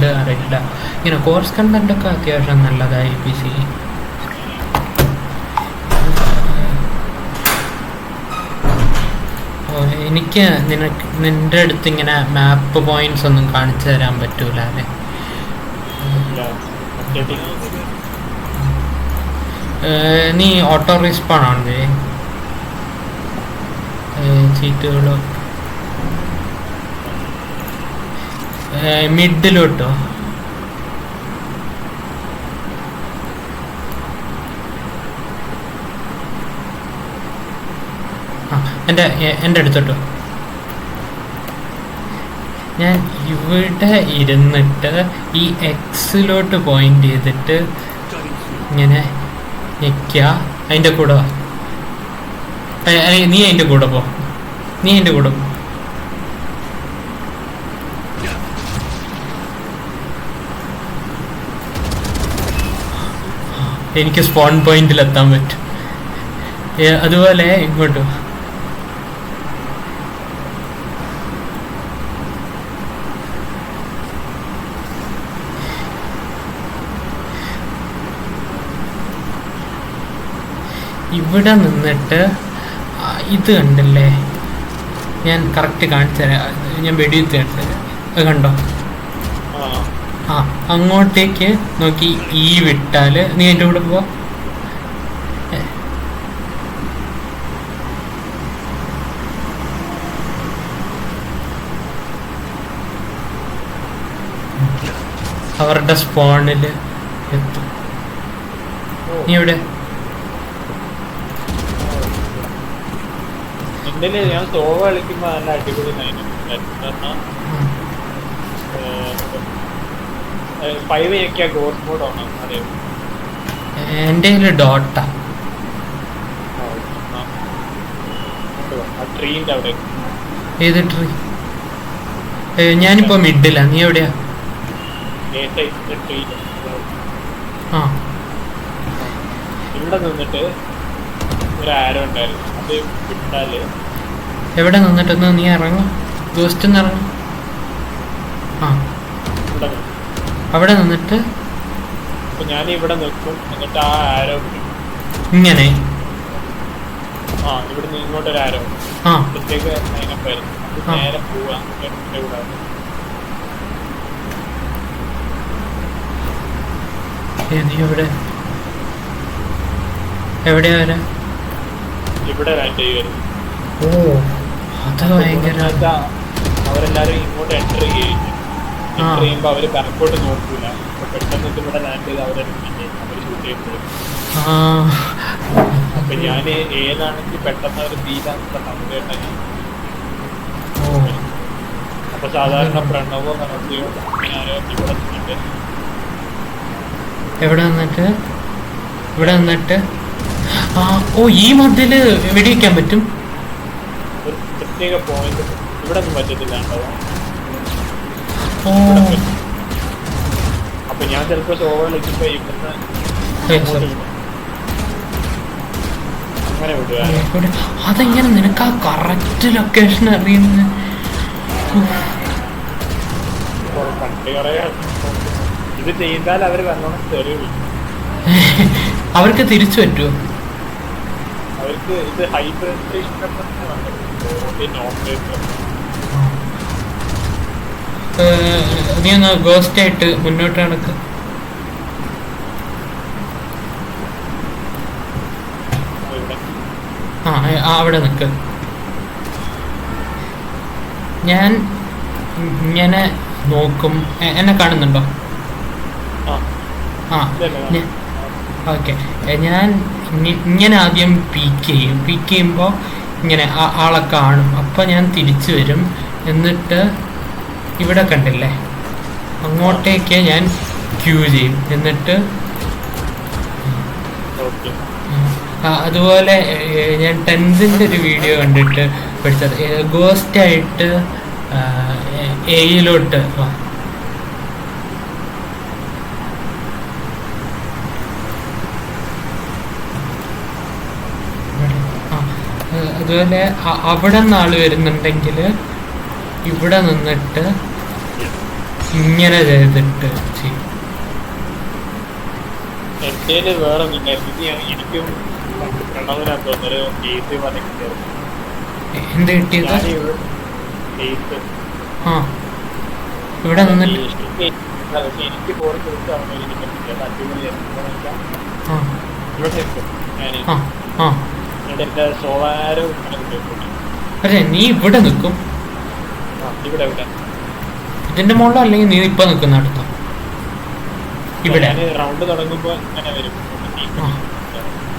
അതുകൊണ്ട് അറിയില്ല. ഇങ്ങനെ കോഴ്സ് കണ്ടൻ്റൊക്കെ അത്യാവശ്യം നല്ലതായി പി സി. എനിക്ക് നിൻ്റെ അടുത്ത് ഇങ്ങനെ മാപ്പ് പോയിന്റ്സ് ഒന്നും കാണിച്ചു തരാൻ പറ്റൂല അല്ലേ? നീ ഓട്ടോ റീസ്പോൺ ആണ് സീറ്റുകളോ മിഡിലോട്ടോ? എൻ്റെ അടുത്തോട്ടോ. ഞാൻ ഇവിടെ ഇരുന്നിട്ട് ഈ എക്സിലോട്ട് പോയിന്റ് ചെയ്തിട്ട് ഇങ്ങനെ ഞെക്കുക. അതിൻ്റെ കൂടെ നീ അതിൻ്റെ കൂടെ പോ. എനിക്ക് സ്പോൺ പോയിന്റിൽ എത്താൻ പറ്റും. അതുപോലെ ഇങ്ങോട്ട് ഇവിടെ നിന്നിട്ട് ഇത് കണ്ടില്ലേ, ഞാൻ കറക്റ്റ് കാണിച്ചു തരാം. ഞാൻ വെടിയുത്ത് കാണിച്ചു തരാം. അത് കണ്ടോ? അങ്ങോട്ടേക്ക് നോക്കി ഈ വിട്ടാല് നീ എൻ്റെ കൂടെ പോ. അവരുടെ സ്പോണിൽ എത്തും. നീ എവിടെ? ഞാൻ സോവ കളിക്കുമ്പോ നല്ല അടിപൊളി എൻ്റെ കയ്യില് ഡോട്ട. ഏത് ട്രീ? ഞാനിപ്പോ മിഡിലാ. നീ എവിടെയാ? ഇവിടെ നിന്നിട്ട് ഒരു ആരോ ഉണ്ടായിരുന്നു. അത് വിട്ടാല് എവിടെ നിന്നിട്ടൊന്ന് നീ ഇറങ്ങും. ഗോസ്റ്റ് ഇറങ്ങും. അവിടെ നിന്നിട്ട് ഞാൻ ഇവിടെ നിൽക്കും. എന്നിട്ട് ആ ആരോ ഇങ്ങനെ ഇവിടെ നിന്ന് ഇങ്ങോട്ടൊരു ആരോ പ്രത്യേക നേരെ പോവാ. നീ എവിടെയാ വരാ? ഇവിടെ അവരെല്ലാരും ഇങ്ങോട്ട് എൻ്റർ ചെയ്യുമ്പോ അവര് ബാക്കോട്ട് നോക്കൂല. പെട്ടെന്ന് ഇവിടെ ലാൻഡ് ചെയ്ത് അവര് ഷൂട്ട് ചെയ്യപ്പെടും. അപ്പൊ ഞാൻ ഏതാണെങ്കിൽ പെട്ടെന്ന് അവർ തീരാനുള്ള സമയത്ത് അപ്പൊ സാധാരണ പ്രണവോ നമസ്തയോ ഞാനോ ഇവിടെ നിന്നിട്ട് ഇവിടെ നിന്നിട്ട് ഈ മതില് വെടിവെക്കാൻ പറ്റും. ഒരു പ്രത്യേക പോയിന്റ് ഇവിടെ ഒന്നും പറ്റത്തില്ല. അപ്പൊ ഞാൻ ചിലപ്പോ സോവ കളിക്കുമ്പോ ഇവിടുന്ന് അങ്ങനെ വിടുക. അതെങ്ങനെ നിനക്ക് ആ കറക്റ്റ് ലൊക്കേഷൻ അറിയുന്ന? ഇത് ചെയ്താൽ അവര് നല്ലോണം തെറിവ്. അവർക്ക് തിരിച്ചു പറ്റുമോ? അവർക്ക് ഇത് നീ ഒന്ന് ഗോസ്റ്റ് ആയിട്ട് മുന്നോട്ട് നടക്ക്. അവിടെ നിൽക്ക്. ഞാൻ ഇങ്ങനെ നോക്കും. എന്നെ കാണുന്നുണ്ടോ? ഓക്കെ. ഞാൻ ഇങ്ങനെ ആദ്യം പീക്ക് ചെയ്യുമ്പോൾ ഇങ്ങനെ ആളെ കാണും. അപ്പം ഞാൻ തിരിച്ചു വരും. എന്നിട്ട് ഇവിടെ കണ്ടില്ലേ, അങ്ങോട്ടേക്ക് ഞാൻ ക്യൂ ചെയ്യും. എന്നിട്ട് അതുപോലെ ഞാൻ 10th ഒരു വീഡിയോ കണ്ടിട്ട് പഠിച്ചത് ഗോസ്റ്റായിട്ട് എയിലോട്ട് അതുപോലെ അവിടെ നിന്ന് ആള് വരുന്നുണ്ടെങ്കിൽ ഇവിടെ നിന്നിട്ട് ഇങ്ങനെ ചെയ്തിട്ട് ചെയ്യും. എന്റെ വേറെ എനിക്കും പ്രണവിനാന്ന് തോന്നുന്നൊരു കേസ് വന്നിട്ടുണ്ടായിരുന്നു. എന്ത് കിട്ടിയത്? കേസ് ആ ഇവിടെ നിന്നിട്ട് എനിക്ക് ഫോൺ കൊടുത്താണ് എനിക്ക് അടിപൊളിയായിരുന്നു. ആ ഇവിടെ നിൽക്കും ഞാൻ ആ ആ എന്നിട്ട് എന്റെ സോളാരോ ഇങ്ങനെ കിട്ടിയിട്ടുണ്ട്. അതെ നീ ഇവിടെ നിൽക്കും. ഇവിടെ ഇവിടെ ഇതിന്റെ മുകളിലോ അല്ലെങ്കിൽ നീ ഇപ്പൊ നിൽക്കുന്ന അടുത്തോ? ഇവിടെ റൗണ്ട് തുടങ്ങുമ്പോ ഇങ്ങനെ വരും.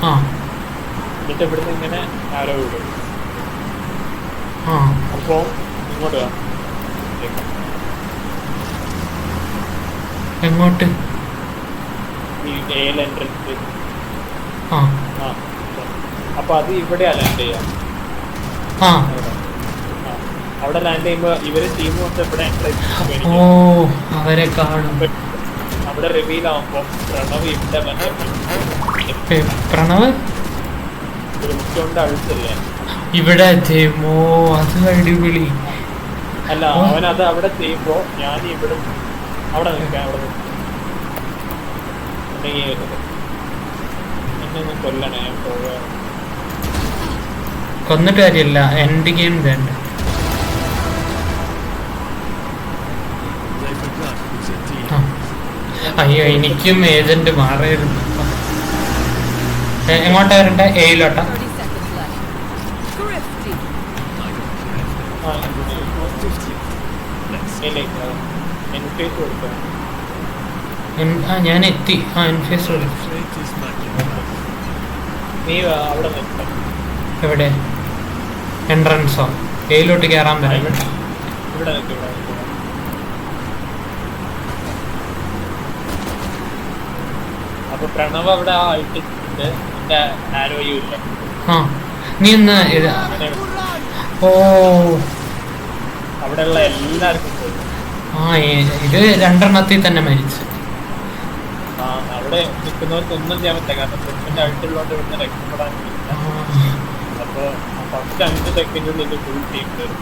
ആ എന്നിട്ട് ഇവിടുന്ന് ഇങ്ങനെ ആരോ വിടും. ആ അപ്പോ ഇങ്ങോട്ട് വാ. എങ്ങോട്ട്? ഈ എയിൽ എൻട്രൻസ്. ആ അപ്പൊ അത് ഇവിടെ ലാൻഡ് ചെയ്യാം. ആ അവിടെ ലാൻഡ് ചെയ്യുമ്പോ ഇവര് ടീം മൊത്തം ഇവിടെ എൻട്രൻസ്. ഓ അവരെ കാണും. അവിടെ റിവീൽ ആവുമ്പോ പ്രണവ് ഇവിടെ പ്രണവ് ഒരു മുഖ്യമുണ്ട് അഴുത്തല്ലേ ഇവിടെ ചെയ്യുമോ? അത് അടിപൊളി. അല്ല അവൻ അത് അവിടെ ചെയ്യുമ്പോ ഞാൻ ഇവിടെ അവിടെ നിൽക്കാം. അവിടെ എന്നെ ഒന്ന് കൊല്ലണേ. ഞാൻ പോവാ. കൊന്നിട്ട് കാര്യമില്ല, എൻഡ് ഗെയിം വേണ്ട. അയ്യോ എനിക്കും ഏജന്റ് മാറിയിരുന്നു. എങ്ങോട്ടാ വരണ്ടേ? എയിലോട്ടാ? ഞാൻ എത്തി. എൻഫേസ് കൊടുത്തു. നീ അവിടെ നിൽക്കാം. എവിടെ? എൻട്രൻസോ? എയിലോട്ട് കയറാൻ വരാം. ഇവിടെ നിൽക്കും. അപ്പൊ പ്രണവ് അവിടെ ആയിട്ടുണ്ട്. എന്റെ ആരോഗ്യം ഇല്ല. ആ നീ ഒന്ന് ഓ അവിടെയുള്ള എല്ലാവർക്കും പോയി. ആ ഇത് രണ്ടെണ്ണത്തിൽ തന്നെ മരിച്ചു. അവിടെ നിൽക്കുന്നവർക്ക് ഒന്നും ചെയ്യാൻ പറ്റില്ല. കാരണം പ്രസിഡന്റ് അടുത്തുള്ളതുകൊണ്ട് ഇവിടുന്ന് രക്ഷപ്പെടാൻ പറ്റില്ല. അപ്പൊ ഫസ്റ്റ് 5 സെക്കൻഡിനുള്ളിൽ ഇത് ഫുൾ ടീം വരും.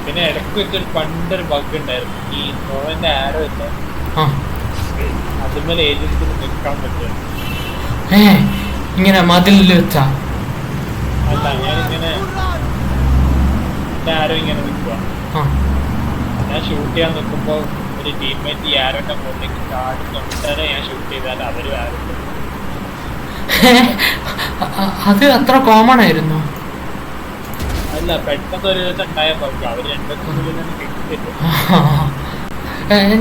പിന്നെ ഇടയ്ക്ക് വെച്ചൊരു പണ്ടൊരു ബഗ് ഉണ്ടായിരുന്നു. ഈ നോവന്റെ ആരോ ഇല്ല, അതുപോലെ ഏജൻസിന് നിൽക്കാൻ പറ്റും. ഇങ്ങനെ മതിലിൽ വെച്ചാ അല്ല, ഞാനിങ്ങനെ എന്റെ ആരോ ഇങ്ങനെ നിൽക്കുക. ഞാൻ ഷൂട്ട് ചെയ്യാൻ നിൽക്കുമ്പോ ഒരു ടീംമേറ്റ് ഈ ആരോന്റെ മുകളിലേക്ക് ചാടി തൊട്ടാലെ ഞാൻ ഷൂട്ട് ചെയ്താൽ അവരും ആരോ. അത് അത്ര കോമൺ ആയിരുന്നു. അല്ല, പെട്ടെന്ന് ഒരു ദിവസം ഉണ്ടായപ്പോ അവര് രണ്ടുപേരും കിട്ടില്ല.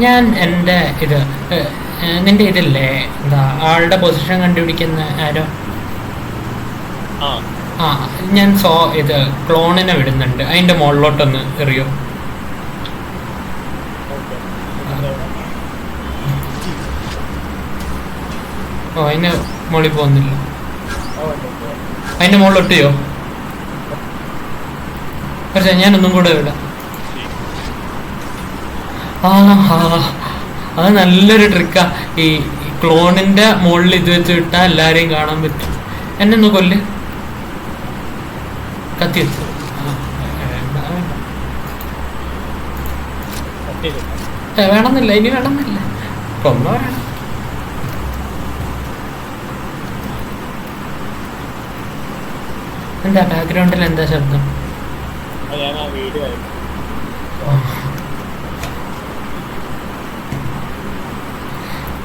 ഞാൻ എൻ്റെ ഇത് നിന്റെ ഇതില്ലേ എന്താ ആളുടെ പൊസിഷൻ കണ്ടുപിടിക്കുന്ന ആരോ? ഞാൻ ഇത് ക്ലോണിനെ വിടുന്നുണ്ട്. അതിന്റെ മുകളിലോട്ടൊന്ന് എറിയോ? ഓ അതിന് മുകളിൽ പോകുന്നില്ല. അതിന്റെ മുകളിലൊട്ടിയോ? പക്ഷെ ഞാനൊന്നും കൂടെ വിടാം. അത് നല്ലൊരു ട്രിക്കാ. ഈ ക്ലോണിന്റെ മുകളിൽ ഇത് വെച്ച് വിട്ടാൽ എല്ലാരെയും കാണാൻ പറ്റും. എന്നെ ഒന്ന് കൊല്ല്. കത്തി വെച്ചു. വേണമെന്നില്ല, ഇനി വേണമെന്നില്ല. കൊന്നോ വേണം. എന്താ ബാക്ക്ഗ്രൗണ്ടിൽ എന്താ ശബ്ദം?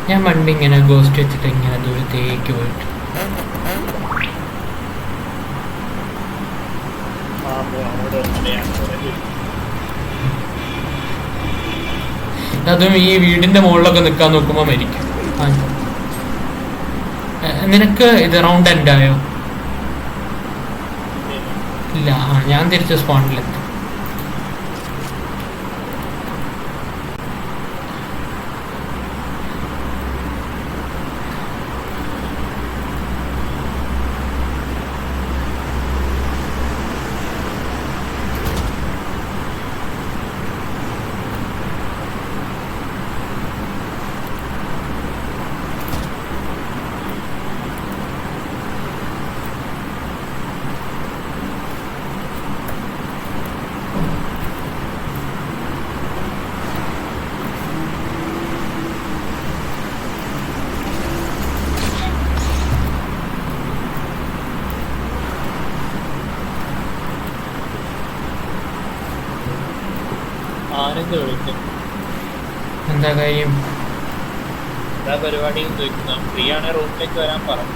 ഞാൻ പണ്ട് ഇങ്ങനെ ഗോസ്റ്റ് വെച്ചിട്ട് ഇങ്ങനെ ദൂരത്തേക്ക് പോയിട്ട് അതും ഈ വീടിന്റെ മുകളിലൊക്കെ നിൽക്കാൻ നോക്കുമ്പോ മരിക്കും. നിനക്ക് ഇത് റൗണ്ട് എൻഡ് ആയോ? ഇല്ല. ഞാൻ തിരിച്ച് സ്പോണ്ടിലെത്തി. ആരെന്ത് വിളിക്കും? എന്താ കാര്യം? എന്താ പരിപാടി ചോദിക്കുന്ന? ഫ്രീ ആണെ റൂമിലേക്ക് വരാൻ പറഞ്ഞു.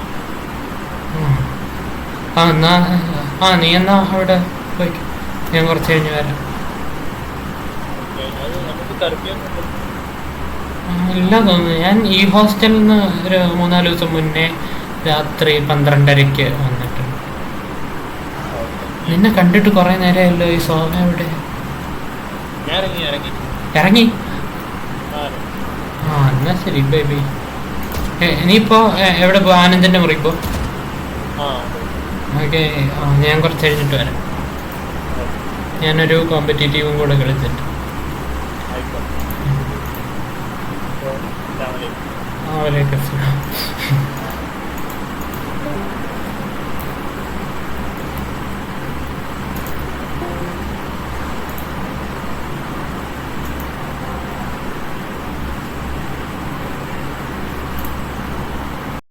നീ എന്നാ അവിടെ പോയിക്കോ, ഞാൻ കുറച്ച് കഴിഞ്ഞ് വരാം. നമുക്ക് കർഫ്യൊന്നും ഇല്ല തോന്നുന്നു. ഞാൻ ഈ ഹോസ്റ്റലിൽ നിന്ന് ഒരു 3-4 ദിവസം മുന്നേ രാത്രി 12:30 വന്നിട്ടുണ്ട്. നിന്നെ കണ്ടിട്ട് കുറെ നേരമല്ലോ. ഈ സോഫ എവിടെ? ഇറങ്ങി? എന്നാ ശരി ബേബി. നീയിപ്പോ എവിടെ പോ? ആനന്ദിന്റെ മുറി പോ. ഓക്കെ, ഞാൻ കുറച്ച് കഴിഞ്ഞിട്ട് വരാം. ഞാനൊരു കോമ്പറ്റീറ്റീവും കൂടെ കളിച്ചിട്ട്. വലൈക്കും അസ്സലാം.